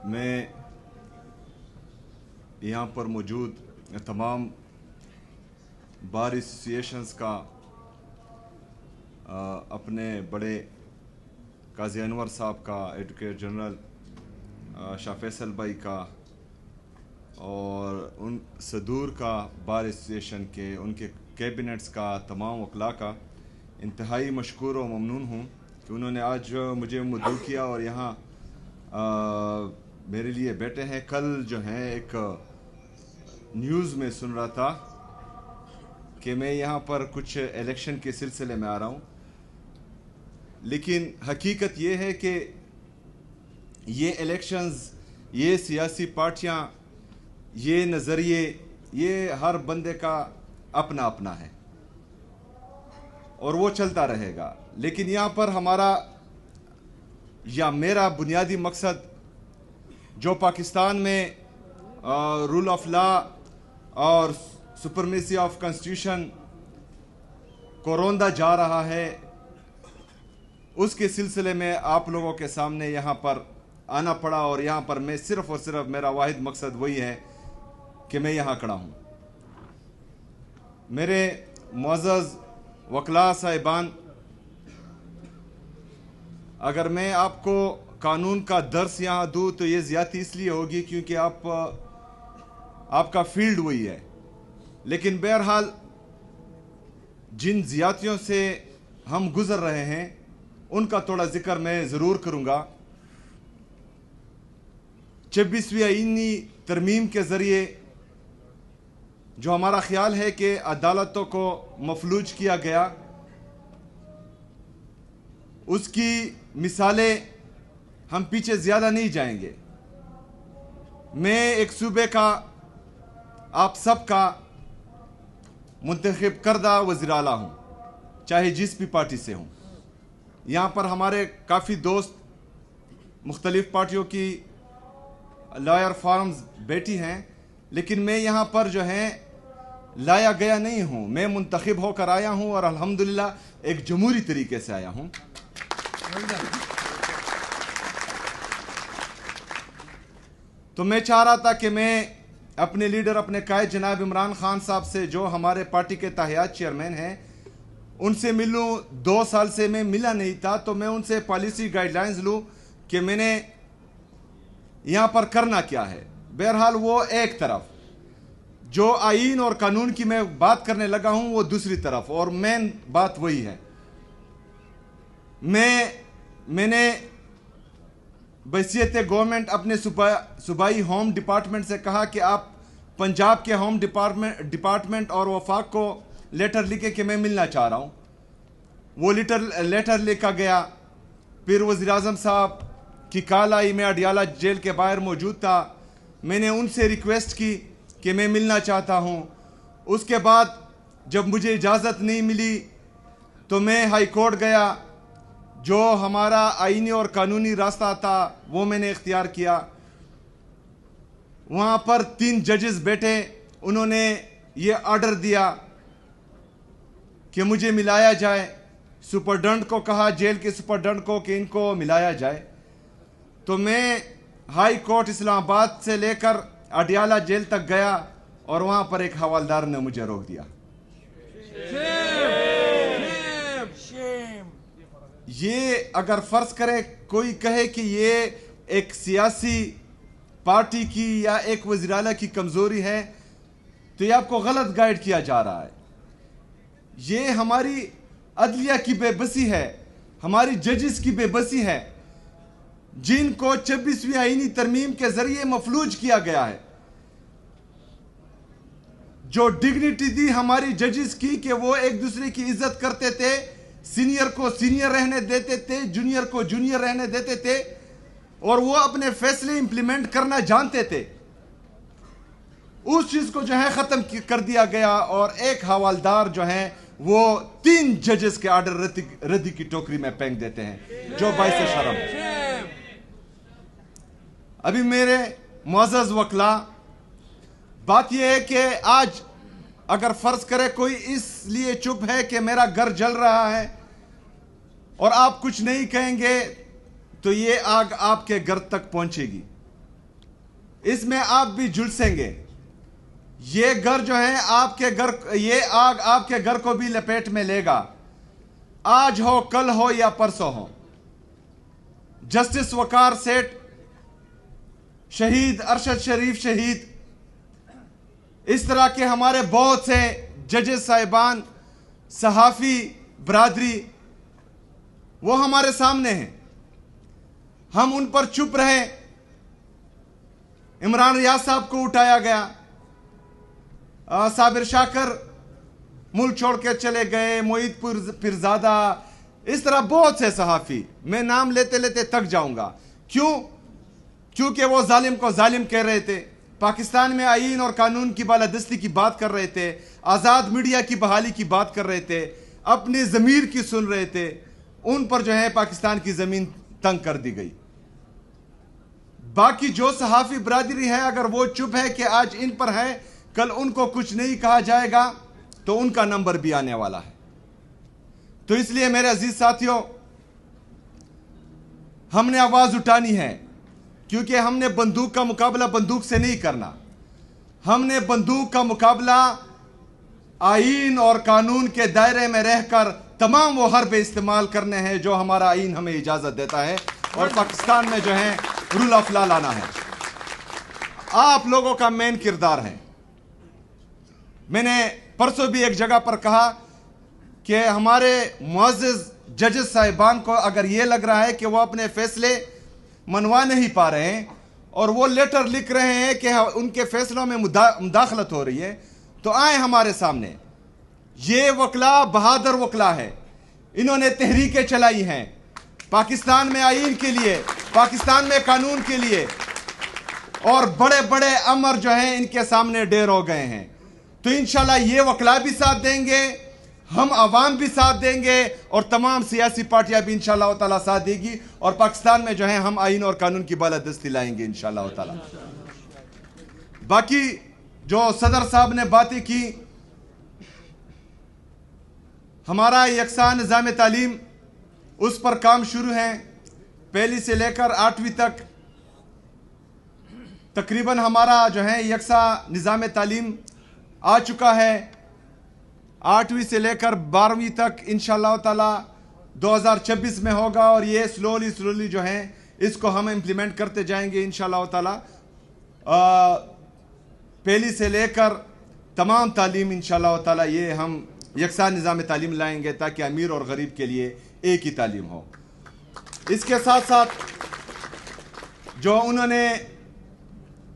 میں یہاں پر موجود تمام بار ایسوسییشنز کا اپنے بڑے قاضی انور صاحب کا، ایڈوکیٹ جنرل شاہ فیصل بھائی کا اور ان صدور کا بار ایسوسییشن کے ان کے کیبنٹس کا، تمام وکلاء کا انتہائی مشکور و ممنون ہوں کہ انہوں نے آج مجھے مدعو کیا اور یہاں میرے لیے بیٹھے ہیں۔ کل جو ہیں ایک نیوز میں سن رہا تھا کہ میں یہاں پر کچھ الیکشن کے سلسلے میں آ رہا ہوں، لیکن حقیقت یہ ہے کہ یہ الیکشنز، یہ سیاسی پارٹیاں، یہ نظریے، یہ ہر بندے کا اپنا اپنا ہے اور وہ چلتا رہے گا، لیکن یہاں پر ہمارا یا میرا بنیادی مقصد جو پاکستان میں رول آف لا اور سپرمیسی آف کانسٹیٹیوشن کو روندا جا رہا ہے، اس کے سلسلے میں آپ لوگوں کے سامنے یہاں پر آنا پڑا، اور یہاں پر میں صرف اور صرف میرا واحد مقصد وہی ہے کہ میں یہاں کھڑا ہوں۔ میرے معزز وکلاء صاحبان، اگر میں آپ کو قانون کا درس یہاں دوں تو یہ زیادتی اس لیے ہوگی کیونکہ آپ کا فیلڈ وہی ہے، لیکن بہرحال جن زیادتیوں سے ہم گزر رہے ہیں ان کا تھوڑا ذکر میں ضرور کروں گا۔ 26ویں آئینی ترمیم کے ذریعے جو ہمارا خیال ہے کہ عدالتوں کو مفلوج کیا گیا، اس کی مثالیں ہم پیچھے زیادہ نہیں جائیں گے۔ میں ایک صوبے کا، آپ سب کا منتخب کردہ وزیر اعلیٰ ہوں، چاہے جس بھی پارٹی سے ہوں۔ یہاں پر ہمارے کافی دوست مختلف پارٹیوں کی لائر فارمز بیٹھی ہیں، لیکن میں یہاں پر جو ہے لایا گیا نہیں ہوں، میں منتخب ہو کر آیا ہوں اور الحمدللہ ایک جمہوری طریقے سے آیا ہوں۔ تو میں چاہ رہا تھا کہ میں اپنے لیڈر، اپنے قائد جناب عمران خان صاحب سے، جو ہمارے پارٹی کے تاحیات چیئرمین ہیں، ان سے ملوں۔ 2 سال سے میں ملا نہیں تھا، تو میں ان سے پالیسی گائیڈ لائنز لوں کہ میں نے یہاں پر کرنا کیا ہے۔ بہرحال وہ ایک طرف، جو آئین اور قانون کی میں بات کرنے لگا ہوں وہ دوسری طرف، اور مین بات وہی ہے۔ میں نے بحیثیت گورنمنٹ اپنے صوبائی ہوم ڈپارٹمنٹ سے کہا کہ آپ پنجاب کے ہوم ڈپارٹمنٹ اور وفاق کو لیٹر لکھے کہ میں ملنا چاہ رہا ہوں۔ وہ لیٹر لکھا گیا، پھر وزیراعظم صاحب کی کال آئی، میں اڈیالہ جیل کے باہر موجود تھا، میں نے ان سے ریکویسٹ کی کہ میں ملنا چاہتا ہوں۔ اس کے بعد جب مجھے اجازت نہیں ملی تو میں ہائی کورٹ گیا، جو ہمارا آئینی اور قانونی راستہ تھا وہ میں نے اختیار کیا۔ وہاں پر 3 ججز بیٹھے، انہوں نے یہ آرڈر دیا کہ مجھے ملایا جائے۔ سپرڈنٹ کو کہا، جیل کے سپرڈنٹ کو، کہ ان کو ملایا جائے۔ تو میں ہائی کورٹ اسلام آباد سے لے کر اڈیالہ جیل تک گیا اور وہاں پر ایک حوالدار نے مجھے روک دیا۔ یہ اگر فرض کرے کوئی کہے کہ یہ ایک سیاسی پارٹی کی یا ایک وزیر اعلیٰ کی کمزوری ہے تو یہ آپ کو غلط گائیڈ کیا جا رہا ہے۔ یہ ہماری عدلیہ کی بے بسی ہے، ہماری ججز کی بے بسی ہے، جن کو 26ویں آئینی ترمیم کے ذریعے مفلوج کیا گیا ہے۔ جو ڈگنیٹی دی ہماری ججز کی کہ وہ ایک دوسرے کی عزت کرتے تھے، سینئر کو سینئر رہنے دیتے تھے، جونیئر کو جونیئر رہنے دیتے تھے، اور وہ اپنے فیصلے امپلیمنٹ کرنا جانتے تھے، اس چیز کو جو ہے ختم کر دیا گیا، اور ایک حوالدار جو ہیں وہ 3 ججز کے آرڈر ردی کی ٹوکری میں پھینک دیتے ہیں، جو باعث شرم ہے۔ ابھی میرے معزز وکلاء، بات یہ ہے کہ آج اگر فرض کرے کوئی اس لیے چپ ہے کہ میرا گھر جل رہا ہے اور آپ کچھ نہیں کہیں گے تو یہ آگ آپ کے گھر تک پہنچے گی۔ اس میں آپ بھی جھلسیں گے. یہ گھر جو ہے آپ کے گھر، یہ آگ آپ کے گھر کو بھی لپیٹ میں لے گا، آج ہو کل ہو یا پرسوں ہو. جسٹس وقار سیٹھ شہید، ارشد شریف شہید، اس طرح کے ہمارے بہت سے ججز صاحبان، صحافی برادری، وہ ہمارے سامنے ہیں. ہم ان پر چپ رہے. عمران ریاض صاحب کو اٹھایا گیا، صابر شاکر ملک چھوڑ کے چلے گئے، معید پیرزادہ، اس طرح بہت سے صحافی، میں نام لیتے لیتے تک جاؤں گا. کیونکہ وہ ظالم کو ظالم کہہ رہے تھے، پاکستان میں آئین اور قانون کی بالادستی کی بات کر رہے تھے، آزاد میڈیا کی بحالی کی بات کر رہے تھے، اپنی ضمیر کی سن رہے تھے. ان پر جو ہے پاکستان کی زمین تنگ کر دی گئی. باقی جو صحافی برادری ہے، اگر وہ چپ ہے کہ آج ان پر ہے، کل ان کو کچھ نہیں کہا جائے گا تو ان کا نمبر بھی آنے والا ہے. تو اس لیے میرے عزیز ساتھیوں، ہم نے آواز اٹھانی ہے، کیونکہ ہم نے بندوق کا مقابلہ بندوق سے نہیں کرنا. ہم نے بندوق کا مقابلہ آئین اور قانون کے دائرے میں رہ کر تمام وہ حربے استعمال کرنے ہیں جو ہمارا آئین ہمیں اجازت دیتا ہے، اور پاکستان میں جو ہے رول آف لا لانا ہے. آپ لوگوں کا مین کردار ہے. میں نے پرسوں بھی ایک جگہ پر کہا کہ ہمارے معزز ججز صاحبان کو اگر یہ لگ رہا ہے کہ وہ اپنے فیصلے منوا نہیں پا رہے ہیں اور وہ لیٹر لکھ رہے ہیں کہ ان کے فیصلوں میں مداخلت ہو رہی ہے، تو آئیں ہمارے سامنے. یہ وکلا بہادر وکلا ہے. انہوں نے تحریکیں چلائی ہیں پاکستان میں آئین کے لیے، پاکستان میں قانون کے لیے، اور بڑے بڑے امر جو ہیں ان کے سامنے ڈیر ہو گئے ہیں. تو انشاءاللہ یہ وکلا بھی ساتھ دیں گے، ہم عوام بھی ساتھ دیں گے، اور تمام سیاسی پارٹیاں بھی انشاءاللہ تعالیٰ ساتھ دے گی، اور پاکستان میں جو ہے ہم آئین اور قانون کی بالادستی لائیں گے انشاءاللہ تعالیٰ. باقی جو صدر صاحب نے باتیں کی، ہمارا یکساں نظام تعلیم، اس پر کام شروع ہیں. پہلی سے لے کر 8ویں تک تقریباً ہمارا جو ہے یکساں نظام تعلیم آ چکا ہے. 8ویں سے لے کر 12ویں تک انشاءاللہ تعالی 2026 میں ہوگا، اور یہ سلولی جو ہیں اس کو ہم امپلیمنٹ کرتے جائیں گے انشاءاللہ تعالی. پہلی سے لے کر تمام تعلیم انشاءاللہ تعالی یہ ہم یکساں نظام تعلیم لائیں گے تاکہ امیر اور غریب کے لیے ایک ہی تعلیم ہو. اس کے ساتھ ساتھ جو انہوں نے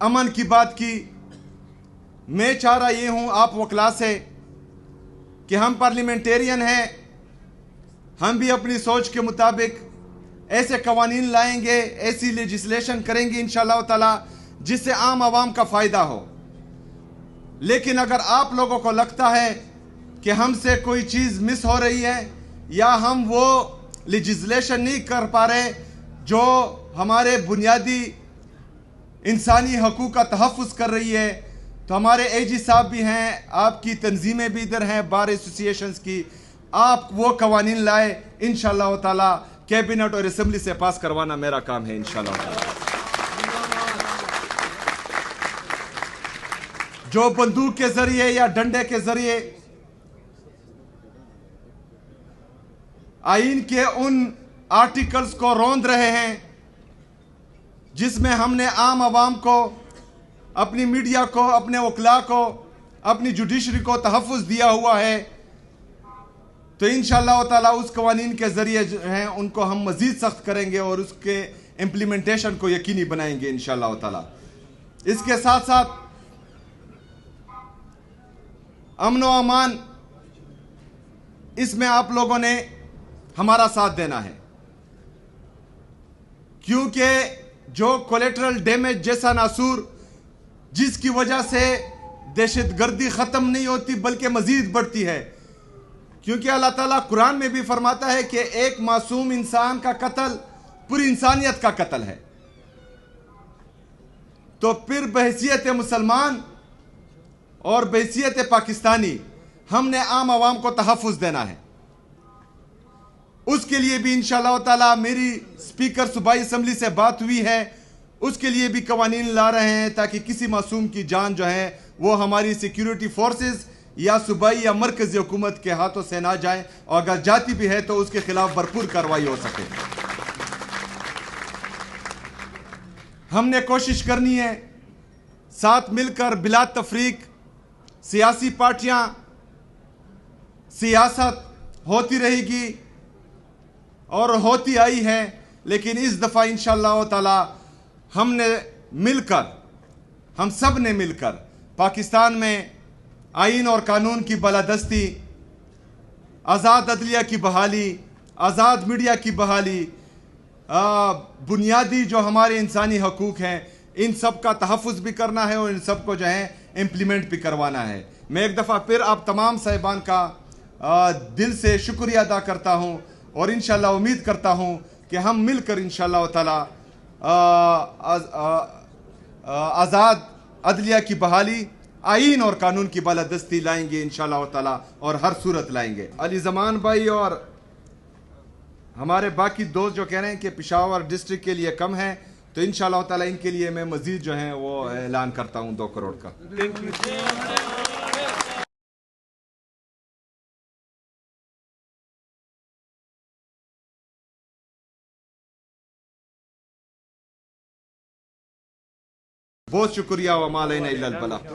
امن کی بات کی، میں چاہ رہا یہ ہوں آپ وکلا سے کہ ہم پارلیمنٹیرین ہیں، ہم بھی اپنی سوچ کے مطابق ایسے قوانین لائیں گے، ایسی لیجسلیشن کریں گے انشاءاللہ تعالی جس سے عام عوام کا فائدہ ہو. لیکن اگر آپ لوگوں کو لگتا ہے کہ ہم سے کوئی چیز مس ہو رہی ہے یا ہم وہ لیجسلیشن نہیں کر پا رہے جو ہمارے بنیادی انسانی حقوق کا تحفظ کر رہی ہے، تو ہمارے اے جی صاحب بھی ہیں، آپ کی تنظیمیں بھی ادھر ہیں، بار ایسوسییشنز کی، آپ وہ قوانین لائے انشاءاللہ تعالی. کیبنٹ اور اسمبلی سے پاس کروانا میرا کام ہے انشاءاللہ تعالی. جو بندوق کے ذریعے یا ڈنڈے کے ذریعے آئین کے ان آرٹیکلز کو روند رہے ہیں جس میں ہم نے عام عوام کو، اپنی میڈیا کو، اپنے وکلاء کو، اپنی جوڈیشری کو تحفظ دیا ہوا ہے، تو انشاءاللہ تعالی اس قوانین کے ذریعے جو ہیں ان کو ہم مزید سخت کریں گے اور اس کے امپلیمنٹیشن کو یقینی بنائیں گے انشاءاللہ تعالی. اس کے ساتھ ساتھ امن و امان، اس میں آپ لوگوں نے ہمارا ساتھ دینا ہے، کیونکہ جو کولیٹرل ڈیمیج جیسا ناصور جس کی وجہ سے دہشت گردی ختم نہیں ہوتی بلکہ مزید بڑھتی ہے، کیونکہ اللہ تعالیٰ قرآن میں بھی فرماتا ہے کہ ایک معصوم انسان کا قتل پوری انسانیت کا قتل ہے. تو پھر بحیثیت مسلمان اور بحیثیت پاکستانی ہم نے عام عوام کو تحفظ دینا ہے. اس کے لیے بھی انشاءاللہ تعالی میری سپیکر صوبائی اسمبلی سے بات ہوئی ہے اس کے لیے بھی قوانین لا رہے ہیں تاکہ کسی معصوم کی جان جو ہے وہ ہماری سیکیورٹی فورسز یا صوبائی یا مرکزی حکومت کے ہاتھوں سے نہ جائے، اور اگر جاتی بھی ہے تو اس کے خلاف بھرپور کارروائی ہو سکے۔ ہم نے کوشش کرنی ہے ساتھ مل کر بلا تفریق، سیاسی پارٹیاں، سیاست ہوتی رہے گی اور ہوتی آئی ہے، لیکن اس دفعہ انشاءاللہ تعالی ہم نے مل کر، ہم سب نے مل کر پاکستان میں آئین اور قانون کی بالادستی، آزاد عدلیہ کی بحالی، آزاد میڈیا کی بحالی، بنیادی جو ہمارے انسانی حقوق ہیں ان سب کا تحفظ بھی کرنا ہے اور ان سب کو جو ہے امپلیمنٹ بھی کروانا ہے۔ میں ایک دفعہ پھر آپ تمام صاحبان کا دل سے شکریہ ادا کرتا ہوں، اور انشاءاللہ امید کرتا ہوں کہ ہم مل کر انشاءاللہ تعالی آزاد عدلیہ کی بحالی، آئین اور قانون کی بالادستی لائیں گے انشاءاللہ تعالی، اور ہر صورت لائیں گے۔ علی زمان بھائی اور ہمارے باقی دوست جو کہہ رہے ہیں کہ پشاور ڈسٹرکٹ کے لیے کم ہے، تو انشاءاللہ تعالی ان کے لیے میں مزید جو ہے وہ اعلان کرتا ہوں 2 کروڑ کا۔ بہت شکریہ، وما علینا الا البلاغ۔